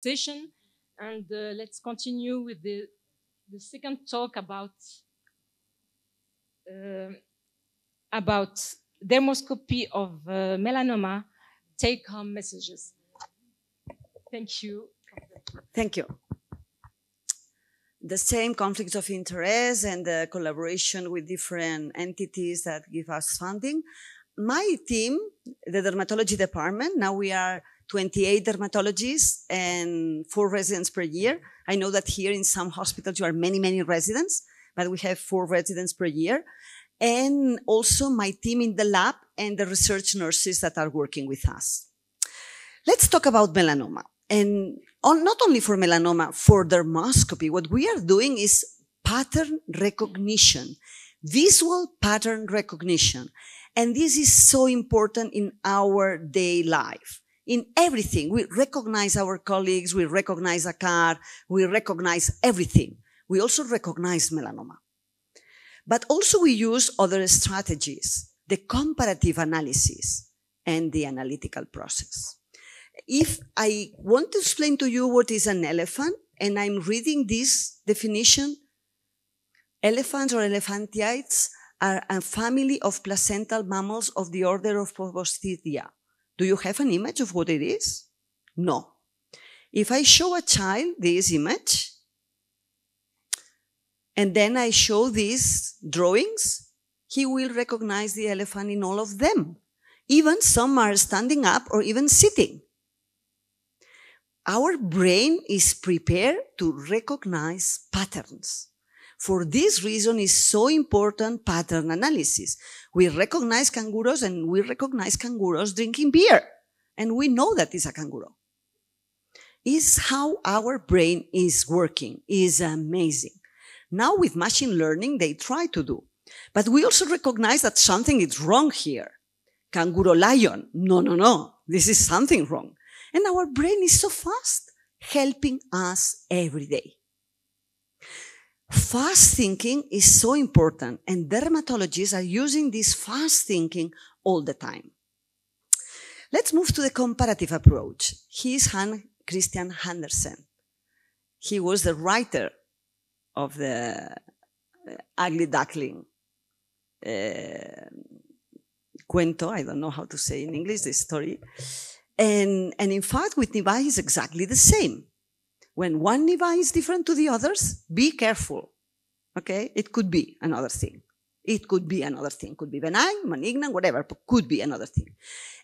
session. And let's continue with the second talk about dermoscopy of melanoma, take-home messages. Thank you. Thank you. The same conflicts of interest and the collaboration with different entities that give us funding. My team, the dermatology department, now we are 28 dermatologists and 4 residents per year. I know that here in some hospitals you are many, many residents, but we have 4 residents per year. And also my team in the lab and the research nurses that are working with us. Let's talk about melanoma. And not only for melanoma, for dermoscopy, what we are doing is pattern recognition, visual pattern recognition. And this is so important in our day life. In everything, we recognize our colleagues, we recognize a car, we recognize everything. We also recognize melanoma. But also we use other strategies, the comparative analysis and the analytical process. If I want to explain to you what is an elephant, and I'm reading this definition, elephants or elephantiates are a family of placental mammals of the order of Proboscidea. Do you have an image of what it is? No. If I show a child this image, and then I show these drawings, he will recognize the elephant in all of them. Even some are standing up or even sitting. Our brain is prepared to recognize patterns. For this reason, it's so important pattern analysis. We recognize kangaroos and we recognize kangaroos drinking beer. And we know that it's a kangaroo. It's how our brain is working. It's amazing. Now with machine learning, they try to do. But we also recognize that something is wrong here. Kangaroo lion. No. This is something wrong. And our brain is so fast, helping us every day. Fast thinking is so important, and dermatologists are using this fast thinking all the time. Let's move to the comparative approach. He is Hans Christian Andersen. He was the writer of the ugly duckling cuento. I don't know how to say in English this story. And in fact, with nevi is exactly the same. When one nevi is different to the others, be careful. Okay? It could be another thing. It could be another thing. Could be benign, malignant, whatever, but could be another thing.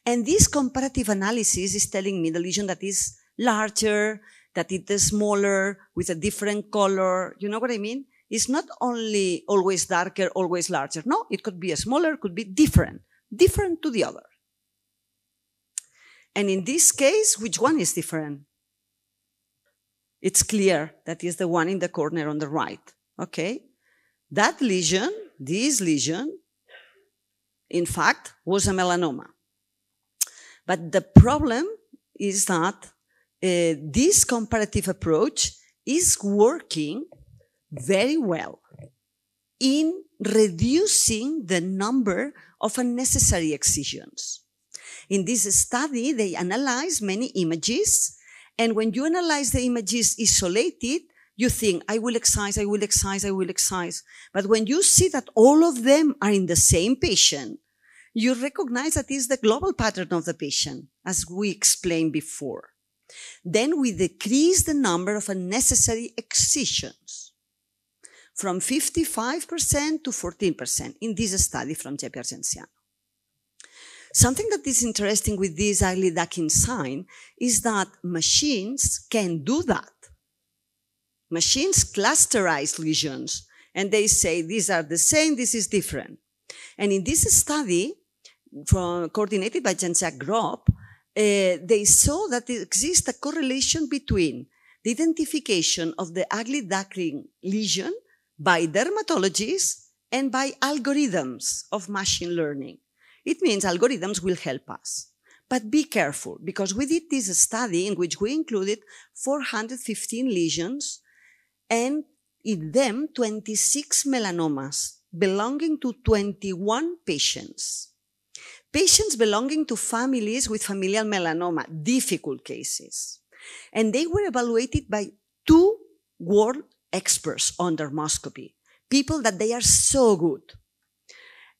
And this comparative analysis is telling me the lesion that is larger, that it is smaller, with a different color. You know what I mean? It's not only always darker, always larger. No, it could be a smaller, could be different to the other. And in this case, which one is different? It's clear that is the one in the corner on the right. Okay? That lesion, this lesion, in fact, was a melanoma. But the problem is that this comparative approach is working very well in reducing the number of unnecessary excisions. In this study, they analyze many images, and when you analyze the images isolated, you think, I will excise. But when you see that all of them are in the same patient, you recognize that is the global pattern of the patient, as we explained before. Then we decrease the number of unnecessary excisions from 55% to 14% in this study from J.P. Argenziano. Something that is interesting with this ugly duckling sign is that machines can do that. Machines clusterize lesions, and they say these are the same, this is different. And in this study, coordinated by Jean-Jacques Grob, they saw that there exists a correlation between the identification of the ugly duckling lesion by dermatologists and by algorithms of machine learning. It means algorithms will help us. But be careful, because we did this study in which we included 415 lesions, and in them 26 melanomas belonging to 21 patients. Patients belonging to families with familial melanoma, difficult cases. And they were evaluated by 2 world experts on dermoscopy, people that they are so good.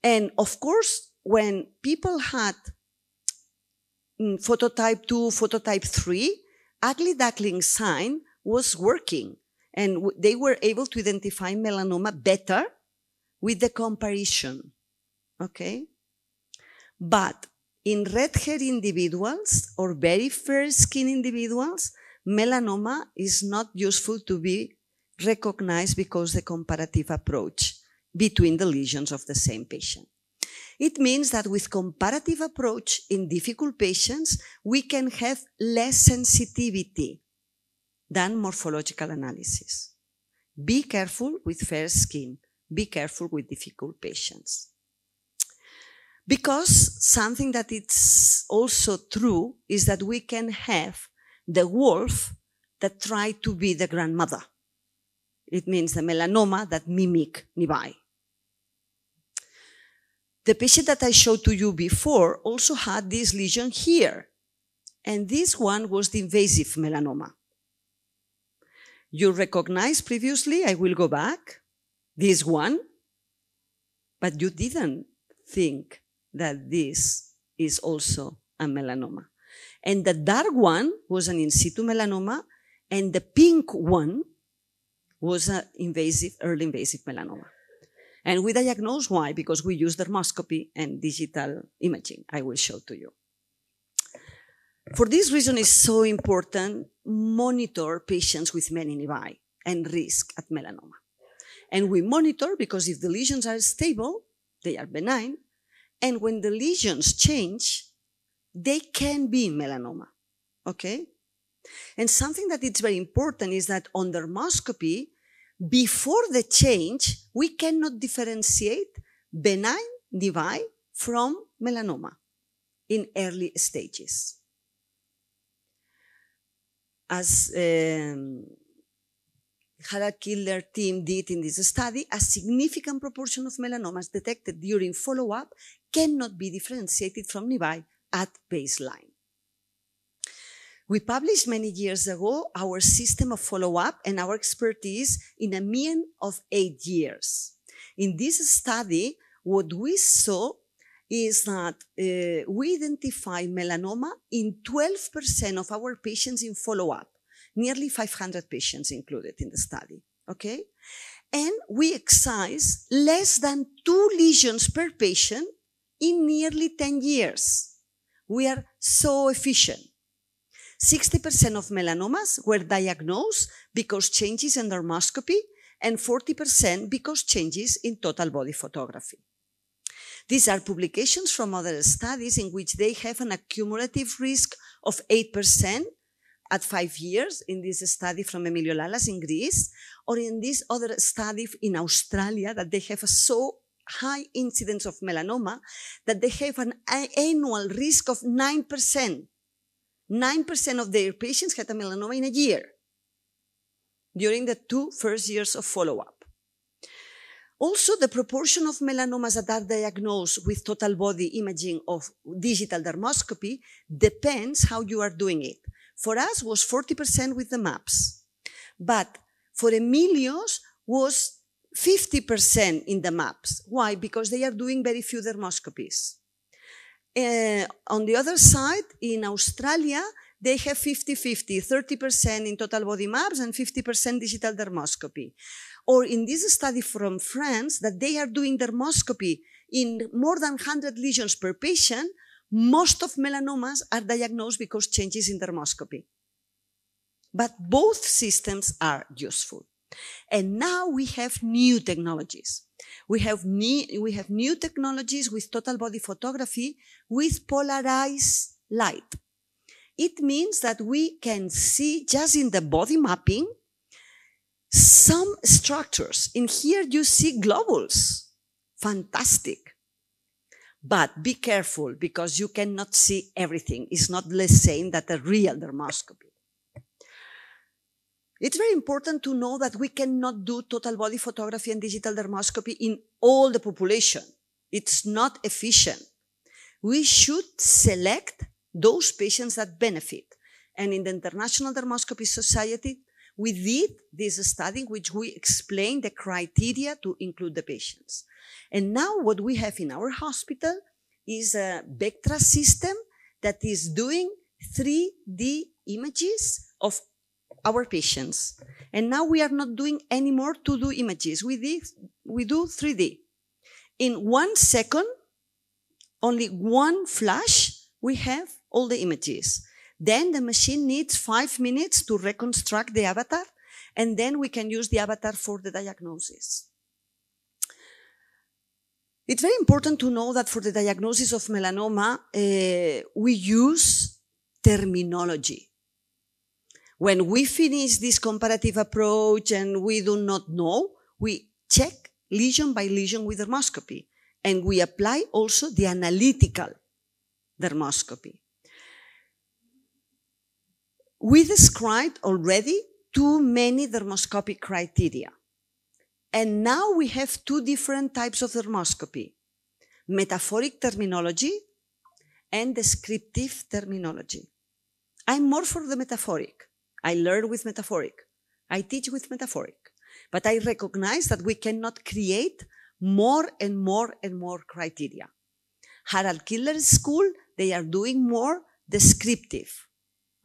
And of course, when people had phototype 2, phototype 3, ugly duckling sign was working. And they were able to identify melanoma better with the comparison. Okay? But in red-haired individuals or very fair-skinned individuals, melanoma is not useful to be recognized because the comparative approach between the lesions of the same patient. It means that with comparative approach in difficult patients, we can have less sensitivity than morphological analysis. Be careful with fair skin. Be careful with difficult patients. Because something that is also true is that we can have the wolf that try to be the grandmother. It means the melanoma that mimic nevi. The patient that I showed to you before also had this lesion here. And this one was the invasive melanoma. You recognized previously, I will go back, this one, but you didn't think that this is also a melanoma. And the dark one was an in situ melanoma, and the pink one was an invasive, early invasive melanoma. And we diagnose why? Because we use dermoscopy and digital imaging. I will show to you. For this reason, it's so important monitor patients with many nevi and risk at melanoma. And we monitor because if the lesions are stable, they are benign. And when the lesions change, they can be melanoma. Okay? And something that is very important is that on dermoscopy, before the change, we cannot differentiate benign nevi from melanoma in early stages. As Harald Killer's team did in this study, a significant proportion of melanomas detected during follow-up cannot be differentiated from nevi at baseline. We published many years ago our system of follow-up and our expertise in a mean of 8 years. In this study, what we saw is that we identify melanoma in 12% of our patients in follow-up, nearly 500 patients included in the study, okay? And we excise less than 2 lesions per patient in nearly 10 years. We are so efficient. 60% of melanomas were diagnosed because changes in dermoscopy and 40% because changes in total body photography. These are publications from other studies in which they have an accumulative risk of 8% at 5 years, in this study from Emilio Lalas in Greece, or in this other study in Australia that they have a so high incidence of melanoma that they have an annual risk of 9%. 9% of their patients had a melanoma in a year during the 2 first years of follow-up. Also, the proportion of melanomas that are diagnosed with total body imaging of digital dermoscopy depends how you are doing it. For us, was 40% with the maps, but for Emilio's was 50% in the maps. Why? Because they are doing very few dermoscopies. On the other side, in Australia, they have 50-50, 30% in total body maps and 50% digital dermoscopy. Or in this study from France, that they are doing dermoscopy in more than 100 lesions per patient, most of melanomas are diagnosed because changes in dermoscopy. But both systems are useful. And now we have new technologies. We have new technologies with total body photography with polarized light. It means that we can see just in the body mapping some structures. In here you see globules. Fantastic. But be careful because you cannot see everything. It's not the same that a real dermoscopy. It's very important to know that we cannot do total body photography and digital dermoscopy in all the population. It's not efficient. We should select those patients that benefit. And in the International Dermoscopy Society, we did this study in which we explained the criteria to include the patients. And now what we have in our hospital is a Vectra system that is doing 3D images of our patients. And now we are not doing any more 2D images. We do 3D. In 1 second, only one flash, we have all the images. Then the machine needs 5 minutes to reconstruct the avatar, and then we can use the avatar for the diagnosis. It's very important to know that for the diagnosis of melanoma, we use terminology. When we finish this comparative approach and we do not know, we check lesion by lesion with dermoscopy, and we apply also the analytical dermoscopy. We described already too many dermoscopic criteria. And now we have 2 different types of dermoscopy: metaphoric terminology and descriptive terminology. I'm more for the metaphoric. I learn with metaphoric. I teach with metaphoric. But I recognize that we cannot create more and more and more criteria. Harald Killer's school, they are doing more descriptive.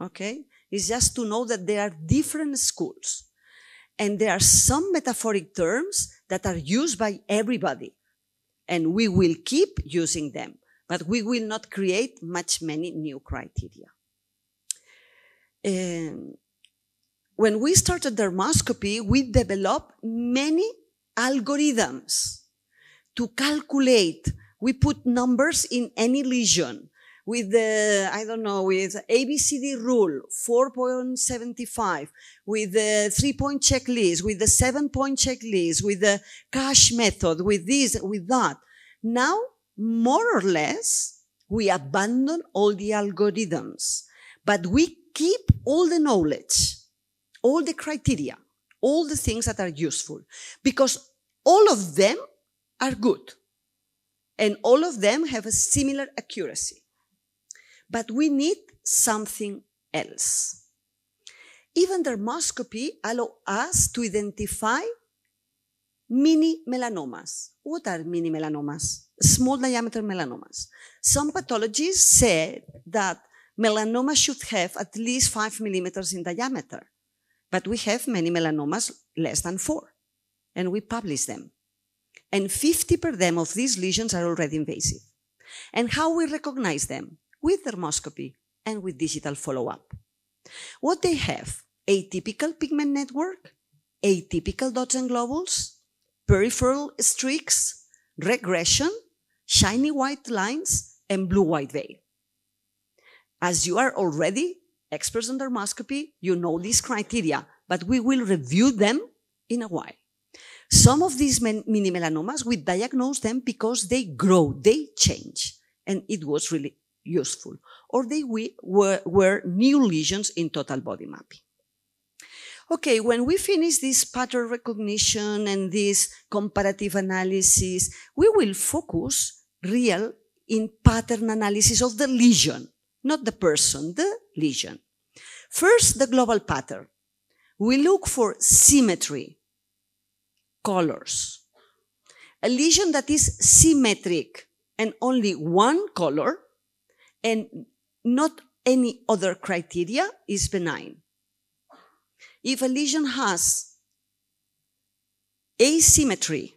Okay? It's just to know that there are different schools. And there are some metaphoric terms that are used by everybody. And we will keep using them, but we will not create many new criteria. When we started dermoscopy, we developed many algorithms to calculate. We put numbers in any lesion with the, with ABCD rule, 4.75, with the 3-point checklist, with the 7-point checklist, with the cash method, with this, with that. Now, more or less, we abandon all the algorithms, but we keep all the knowledge, all the criteria, all the things that are useful, because all of them are good, and all of them have a similar accuracy. But we need something else. Even dermoscopy allows us to identify mini melanomas. What are mini melanomas? Small diameter melanomas. Some pathologists said that melanoma should have at least 5 millimeters in diameter, but we have many melanomas less than 4, and we publish them. And 50% of these lesions are already invasive. And how we recognize them? With dermoscopy and with digital follow-up. What they have? Atypical pigment network, atypical dots and globules, peripheral streaks, regression, shiny white lines, and blue-white veil. As you are already experts in dermoscopy, you know these criteria, but we will review them in a while. Some of these mini melanomas, we diagnose them because they grow, they change, and it was really useful. Or they were new lesions in total body mapping. Okay, when we finish this pattern recognition and this comparative analysis, we will focus real in pattern analysis of the lesion, not the person, the lesion. First, the global pattern. We look for symmetry, colors. A lesion that is symmetric and only one color and not any other criteria is benign. If a lesion has asymmetry,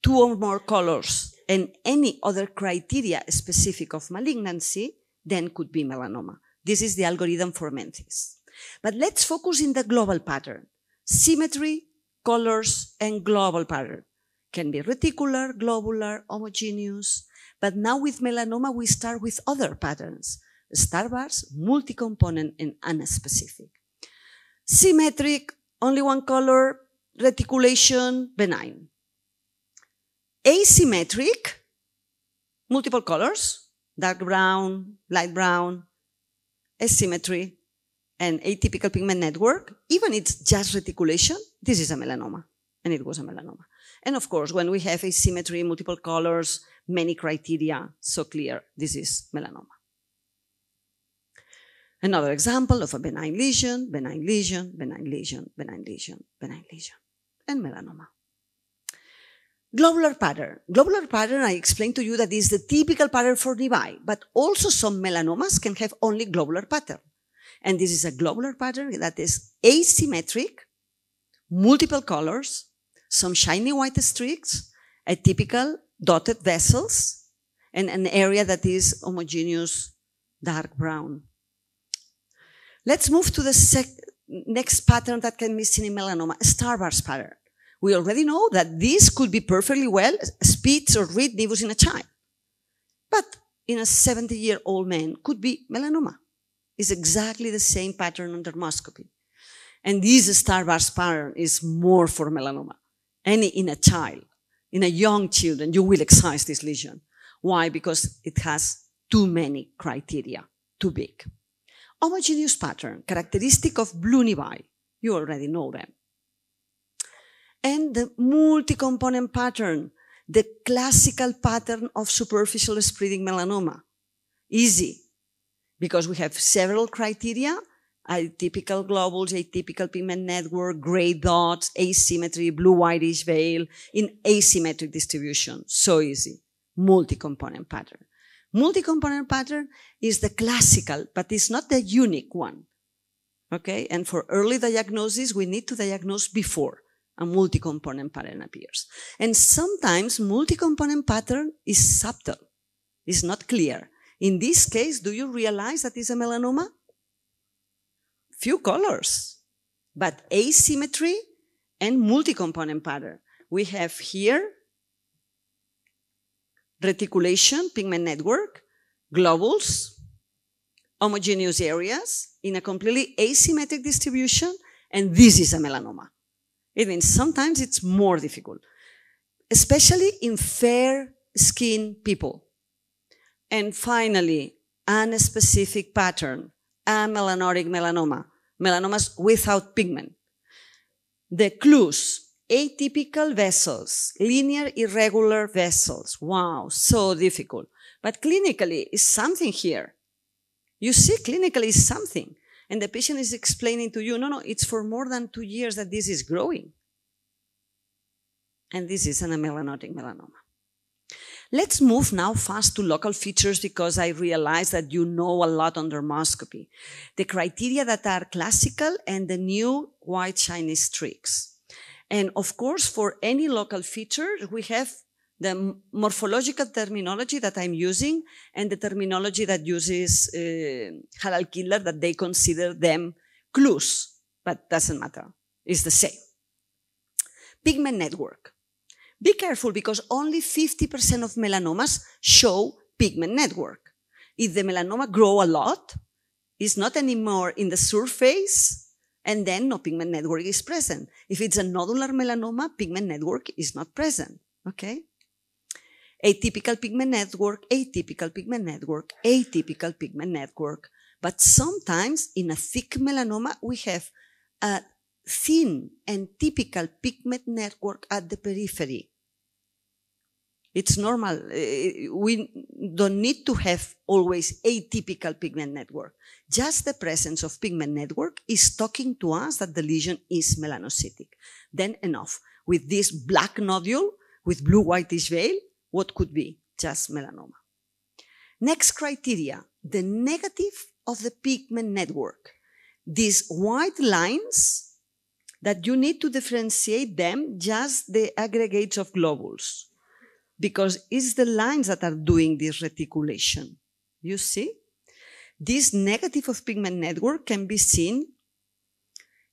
2 or more colors, and any other criteria specific of malignancy, then could be melanoma. This is the algorithm for Memphis. But let's focus in the global pattern. Symmetry, colors, and global pattern. Can be reticular, globular, homogeneous. But now with melanoma, we start with other patterns. Star bars, multi-component, and unspecific. Symmetric, only one color, reticulation, benign. Asymmetric, multiple colors, dark brown, light brown, asymmetry, and atypical pigment network. Even it's just reticulation, this is a melanoma, and it was a melanoma. And of course, when we have asymmetry, multiple colors, many criteria, so clear, this is melanoma. Another example of a benign lesion, benign lesion, benign lesion, benign lesion, benign lesion, and melanoma. Globular pattern. Globular pattern, I explained to you that is the typical pattern for nevi, but also some melanomas can have only globular pattern. And this is a globular pattern that is asymmetric, multiple colors, some shiny white streaks, atypical dotted vessels, and an area that is homogeneous dark brown. Let's move to the next pattern that can be seen in melanoma, a starburst pattern. We already know that this could be perfectly well Spitz or Reed nevus in a child. But in a 70-year-old man could be melanoma. It's exactly the same pattern on dermoscopy. And this starburst pattern is more for melanoma. And in a child, in a young children, you will excise this lesion. Why? Because it has too many criteria, too big. Homogeneous pattern, characteristic of blue nevi. You already know them. And the multi-component pattern, the classical pattern of superficial spreading melanoma. Easy, because we have several criteria, atypical globules, atypical pigment network, gray dots, asymmetry, blue-whitish veil, in asymmetric distribution. So easy. Multi-component pattern. Multi-component pattern is the classical, but it's not the unique one. Okay? And for early diagnosis, we need to diagnose before a multi-component pattern appears. And sometimes multi-component pattern is subtle, is not clear. In this case, do you realize that it's a melanoma? Few colors, but asymmetry and multi-component pattern. We have here reticulation, pigment network, globules, homogeneous areas in a completely asymmetric distribution, and this is a melanoma. It means sometimes it's more difficult, especially in fair-skinned people. And finally, unspecific pattern, amelanotic melanoma, melanomas without pigment. The clues, atypical vessels, linear irregular vessels. Wow, so difficult. But clinically is something here. You see, clinically is something. And the patient is explaining to you, no, it's for more than 2 years that this is growing. And this is an amelanotic melanoma. Let's move now fast to local features because I realize that you know a lot on dermoscopy. The criteria that are classical and the new white shiny streaks. And of course, for any local feature, we have the morphological terminology that I'm using and the terminology that uses Halal Killer, that they consider them clues, but doesn't matter. It's the same. Pigment network. Be careful because only 50% of melanomas show pigment network. If the melanoma grow a lot, it's not anymore in the surface, and then no pigment network is present. If it's a nodular melanoma, pigment network is not present, okay? Atypical pigment network, atypical pigment network, atypical pigment network. But sometimes in a thick melanoma, we have a thin and typical pigment network at the periphery. It's normal. We don't need to have always atypical pigment network. Just the presence of pigment network is talking to us that the lesion is melanocytic. Then enough. With this black nodule, with blue-whitish veil, what could be? Just melanoma. Next criteria, the negative of the pigment network. These white lines that you need to differentiate them, just the aggregates of globules, because it's the lines that are doing this reticulation. You see? This negative of pigment network can be seen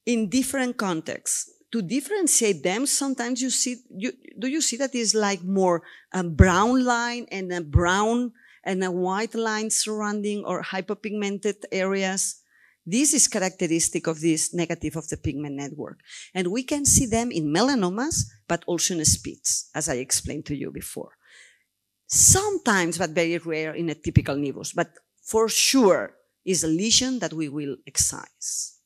in different contexts. To differentiate them, sometimes you see, do you see that it's like more a brown line and a brown and a white line surrounding or hyperpigmented areas? This is characteristic of this negative of the pigment network. And we can see them in melanomas, but also in Spitz, as I explained to you before. Sometimes, but very rare, in a typical nevus, but for sure is a lesion that we will excise.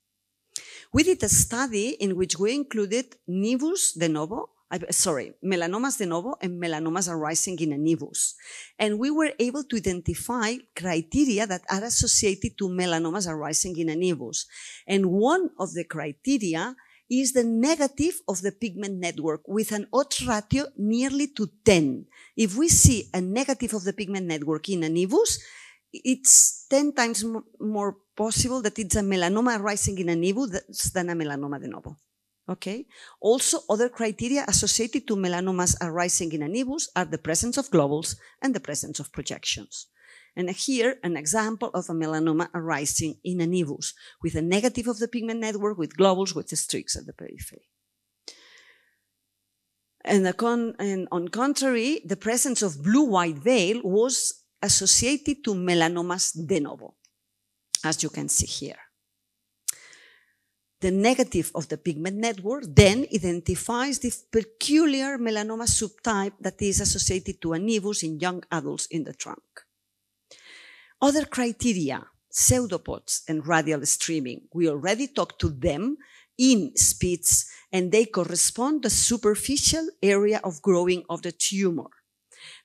We did a study in which we included nevus de novo melanomas de novo and melanomas arising in a nevus. And we were able to identify criteria that are associated to melanomas arising in a nevus. And one of the criteria is the negative of the pigment network with an odds ratio nearly to 10. If we see a negative of the pigment network in a nevus, it's 10 times more possible that it's a melanoma arising in a nevus than a melanoma de novo. Okay. Also, other criteria associated to melanomas arising in a nevus are the presence of globules and the presence of projections. And here, an example of a melanoma arising in a nevus with a negative of the pigment network, with globules, with the streaks at the periphery. And on contrary, the presence of blue-white veil was associated to melanomas de novo, as you can see here. The negative of the pigment network then identifies the peculiar melanoma subtype that is associated to a nevus in young adults in the trunk. Other criteria, pseudopods and radial streaming, we already talked to them in SPIDs, and they correspond to the superficial area of growing of the tumor.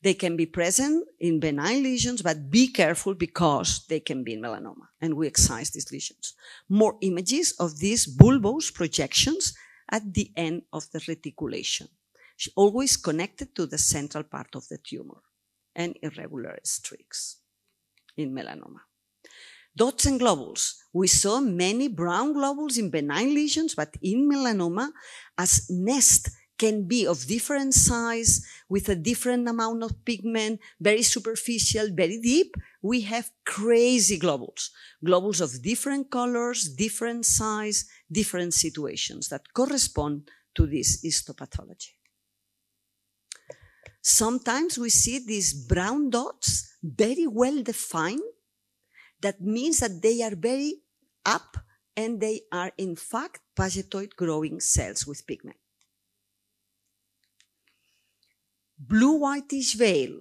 They can be present in benign lesions, but be careful because they can be in melanoma, and we excise these lesions. More images of these bulbous projections at the end of the reticulation, always connected to the central part of the tumor, and irregular streaks in melanoma. Dots and globules. We saw many brown globules in benign lesions, but in melanoma, as nest can be of different size, with a different amount of pigment, very superficial, very deep, we have crazy globules. Globules of different colors, different size, different situations that correspond to this histopathology. Sometimes we see these brown dots very well defined. That means that they are very up and they are in fact pagetoid growing cells with pigment. Blue-whitish veil,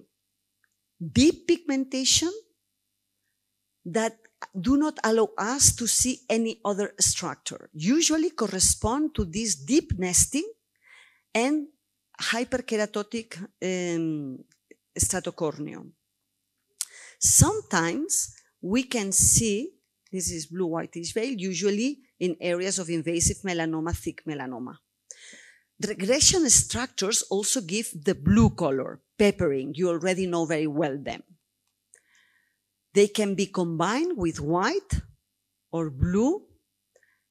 deep pigmentation that do not allow us to see any other structure, usually correspond to this deep nesting and hyperkeratotic stratocorneum. Sometimes we can see, this is blue-whitish veil, usually in areas of invasive melanoma, thick melanoma. Regression structures also give the blue color, peppering. You already know very well them. They can be combined with white or blue.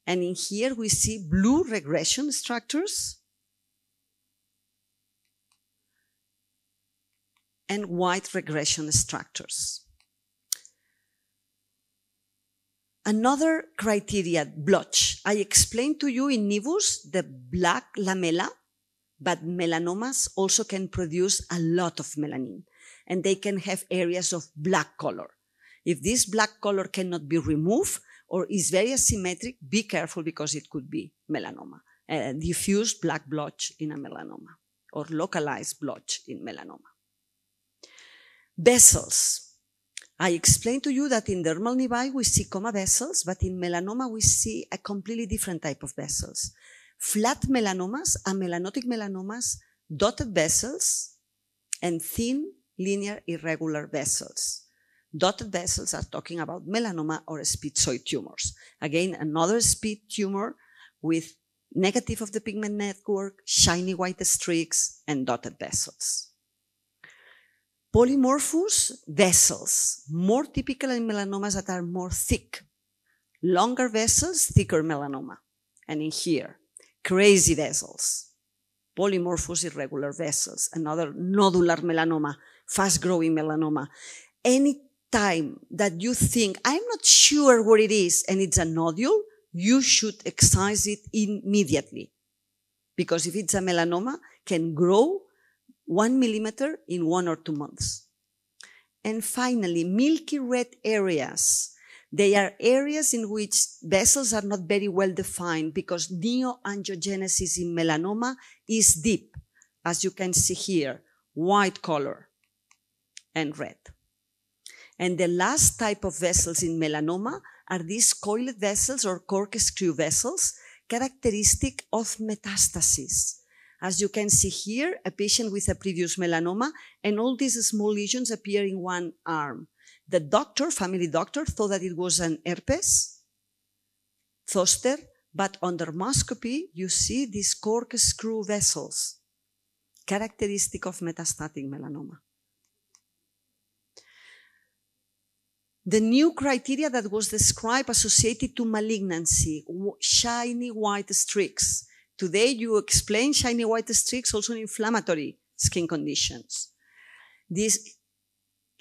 And in here we see blue regression structures and white regression structures. Another criteria, blotch. I explained to you in nevus the black lamella, but melanomas also can produce a lot of melanin, and they can have areas of black color. If this black color cannot be removed or is very asymmetric, be careful because it could be melanoma, diffuse black blotch in a melanoma, or localized blotch in melanoma. Vessels. I explained to you that in dermal nevi we see coma vessels, but in melanoma we see a completely different type of vessels. Flat melanomas, amelanotic melanomas, dotted vessels, and thin, linear, irregular vessels. Dotted vessels are talking about melanoma or spitzoid tumors. Again, another spit tumor with negative of the pigment network, shiny white streaks, and dotted vessels. Polymorphous vessels, more typical in melanomas that are more thick. Longer vessels, thicker melanoma. And in here, crazy vessels. Polymorphous irregular vessels, another nodular melanoma, fast-growing melanoma. Any time that you think, I'm not sure what it is, and it's a nodule, you should excise it immediately. Because if it's a melanoma, can grow 1 millimeter in 1 or 2 months. And finally, milky red areas. They are areas in which vessels are not very well defined because neoangiogenesis in melanoma is deep, as you can see here, white color and red. And the last type of vessels in melanoma are these coiled vessels or corkscrew vessels, characteristic of metastasis. As you can see here, a patient with a previous melanoma, and all these small lesions appear in one arm. The doctor, family doctor, thought that it was an herpes zoster, but on dermoscopy, you see these corkscrew vessels, characteristic of metastatic melanoma. The new criteria that was described associated to malignancy, shiny white streaks. Today you explain shiny white streaks also in inflammatory skin conditions. These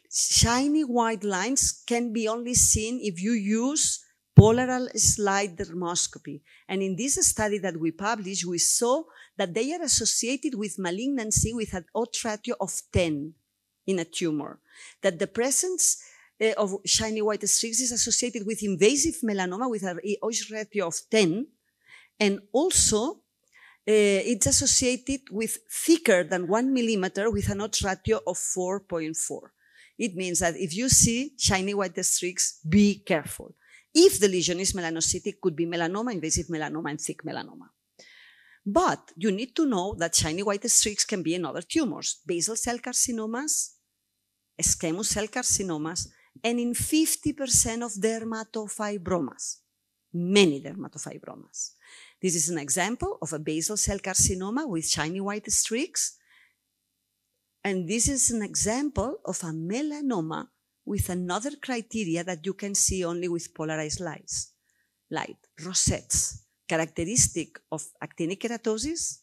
shiny white lines can be only seen if you use polarized light dermoscopy. And in this study that we published, we saw that they are associated with malignancy with an odds ratio of 10 in a tumor. That the presence of shiny white streaks is associated with invasive melanoma with an odds ratio of 10, and also it's associated with thicker than 1 millimeter with an odds ratio of 4.4. It means that if you see shiny white streaks, be careful. If the lesion is melanocytic, could be melanoma, invasive melanoma, and thick melanoma. But you need to know that shiny white streaks can be in other tumors, basal cell carcinomas, squamous cell carcinomas, and in 50% of dermatofibromas, many dermatofibromas. This is an example of a basal cell carcinoma with shiny white streaks. And this is an example of a melanoma with another criteria that you can see only with polarized light, rosettes, characteristic of actinic keratosis,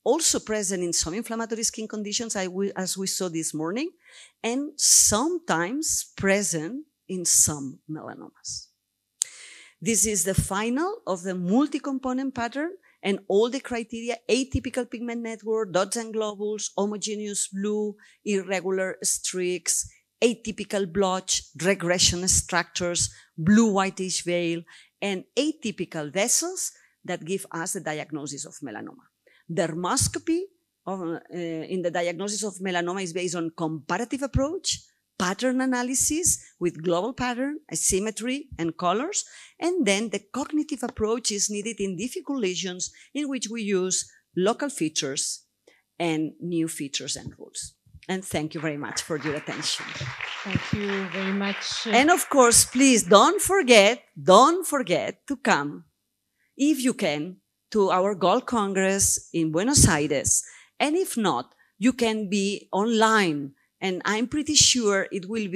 also present in some inflammatory skin conditions as we saw this morning, and sometimes present in some melanomas. This is the final of the multi-component pattern, and all the criteria: atypical pigment network, dots and globules, homogeneous blue, irregular streaks, atypical blotch, regression structures, blue-whitish veil, and atypical vessels that give us the diagnosis of melanoma. Dermoscopy in the diagnosis of melanoma is based on comparative approach, pattern analysis with global pattern, asymmetry, and colors, and then the cognitive approach is needed in difficult lesions in which we use local features and new features and rules. And thank you very much for your attention. Thank you very much. And of course, please don't forget to come, if you can, to our Gold Congress in Buenos Aires. And if not, you can be online, and I'm pretty sure it will be